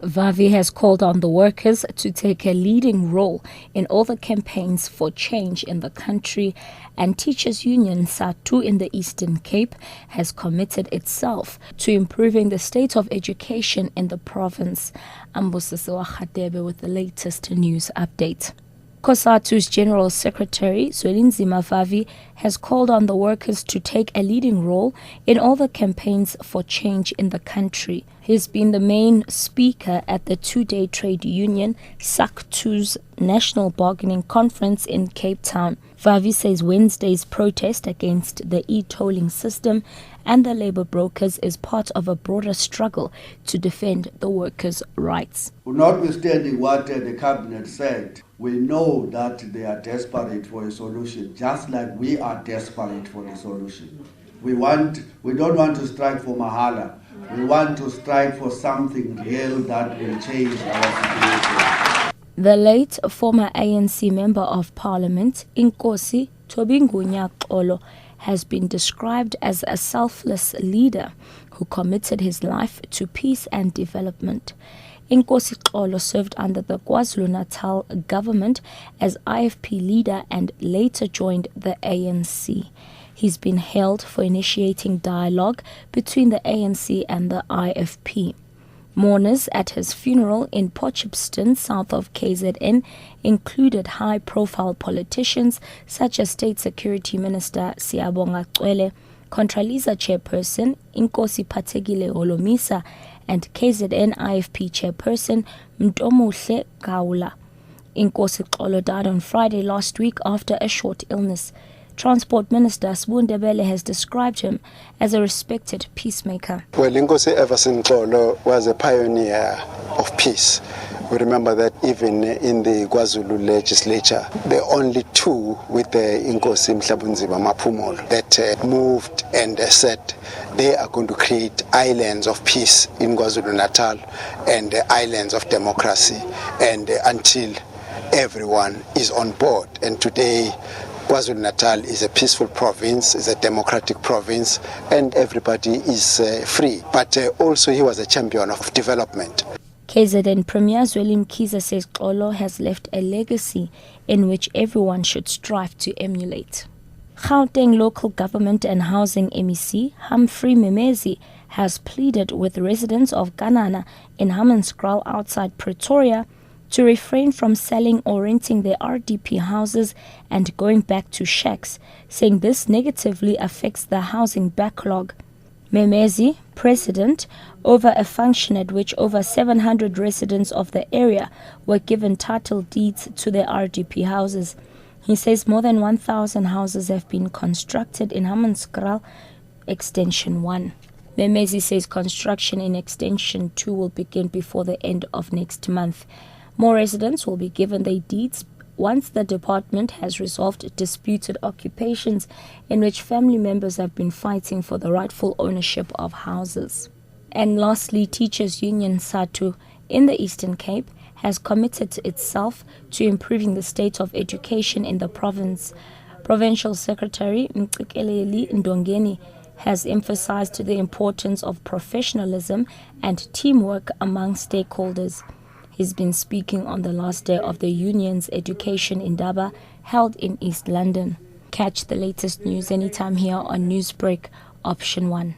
Vavi has called on the workers to take a leading role in all the campaigns for change in the country, and Teachers Union SATU in the Eastern Cape has committed itself to improving the state of education in the province. Ambusisiwa Khatebe with the latest news update. COSATU's General Secretary, Zwelinzima Vavi, has called on the workers to take a leading role in all the campaigns for change in the country. He's been the main speaker at the two-day trade union SACTU's National Bargaining Conference in Cape Town. Vavi says Wednesday's protest against the e-tolling system and the labor brokers is part of a broader struggle to defend the workers' rights. Notwithstanding what the cabinet said, we know that they are desperate for a solution, just like we are desperate for a solution. We don't want to strike for Mahala. We want to strike for something real that will change our situation. The late former ANC Member of Parliament, Inkosi Tobingunya Xolo, has been described as a selfless leader who committed his life to peace and development. Inkosi Xolo served under the KwaZulu-Natal government as IFP leader and later joined the ANC. He's been hailed for initiating dialogue between the ANC and the IFP. Mourners at his funeral in Potchefstroom, south of KZN, included high-profile politicians such as State Security Minister Siyabonga Cwele, Contralisa Chairperson Inkosi Phathekile Holomisa, and KZN IFP Chairperson Mntomuhle Gaula. Inkosi Xolo died on Friday last week after a short illness. Transport Minister Sbu Ndebele has described him as a respected peacemaker. Well, Inkosi Everson Xolo was a pioneer of peace. We remember that even in the KwaZulu legislature, the only two with the Inkosi Mhlabunzima Maphumulo that moved and said they are going to create islands of peace in KwaZulu-Natal and islands of democracy, and until everyone is on board. And today, KwaZulu-Natal is a peaceful province, is a democratic province, and everybody is free. But also he was a champion of development. KZN Premier Zweli Mkhize says Xolo has left a legacy in which everyone should strive to emulate. Gauteng Local Government and Housing MEC Humphrey Memezi has pleaded with residents of Ganana in Hammanskraal outside Pretoria to refrain from selling or renting their RDP houses and going back to shacks, saying this negatively affects the housing backlog. Memezi, president, over a function at which over 700 residents of the area were given title deeds to their RDP houses. He says more than 1,000 houses have been constructed in Hammanskraal Extension 1. Memezi says construction in Extension 2 will begin before the end of next month. More residents will be given their deeds once the department has resolved disputed occupations in which family members have been fighting for the rightful ownership of houses. And lastly, Teachers Union SATU in the Eastern Cape has committed itself to improving the state of education in the province. Provincial Secretary Mcikeleli Ndongeni has emphasized the importance of professionalism and teamwork among stakeholders. He's been speaking on the last day of the union's education indaba held in East London. Catch the latest news anytime here on Newsbreak Option 1.